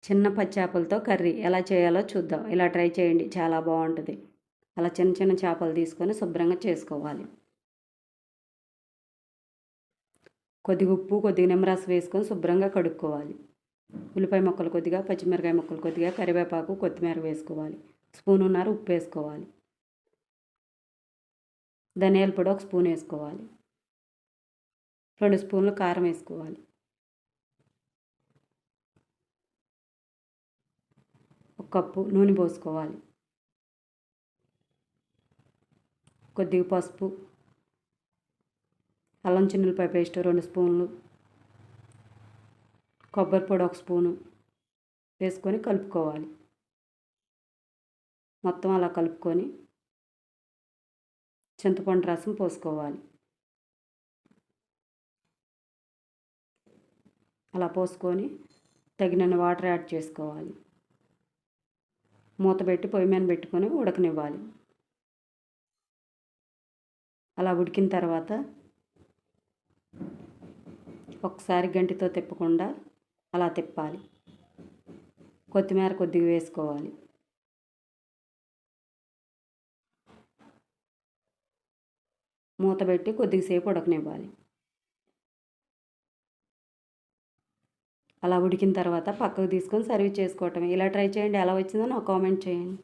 చిన్న పచ్చేపలతో కర్రీ ఎలా చేయాలో చూద్దాం. ఇలా ట్రై చేయండి, చాలా బాగుంటుంది. అలా చిన్న చిన్న చేపలు తీసుకొని శుభ్రంగా చేసుకోవాలి. కొద్దిగా ఉప్పు, కొద్దిగా నిమ్మరసం వేసుకొని శుభ్రంగా కడుక్కోవాలి. ఉల్లిపాయ ముక్కలు కొద్దిగా, పచ్చిమిరకాయ ముక్కలు కొద్దిగా, కరివేపాకు, కొత్తిమీర వేసుకోవాలి. స్పూనున్నర ఉప్పు వేసుకోవాలి. ధనియాల పొడి 1 స్పూన్ వేసుకోవాలి. 2 స్పూన్లు కారం వేసుకోవాలి. ఒక కప్పు నూనె పోసుకోవాలి. కొద్దిగా పసుపు, అల్లం చిన్నులపాయ పేస్ట్ 2 స్పూన్లు, కొబ్బరి పొడి 1 స్పూను వేసుకొని కలుపుకోవాలి. మొత్తం అలా కలుపుకొని చింతపండు రసం పోసుకోవాలి. అలా పోసుకొని తగినన్ని వాటర్ యాడ్ చేసుకోవాలి. మూత పెట్టి పొయ్యి మీద పెట్టుకొని ఉడకనివ్వాలి. అలా ఉడికిన తర్వాత ఒకసారి గంటితో తిప్పకుండా అలా తిప్పాలి. కొత్తిమీర కొద్దిగా వేసుకోవాలి. మూత పెట్టి కొద్దిసేపు ఉడకనివ్వాలి. అలా ఉడికిన తర్వాత పక్కకు తీసుకొని సర్వ్ చేసుకోవటమే. ఇలా ట్రై చేయండి, ఎలా వచ్చిందో నాకు కామెంట్ చేయండి.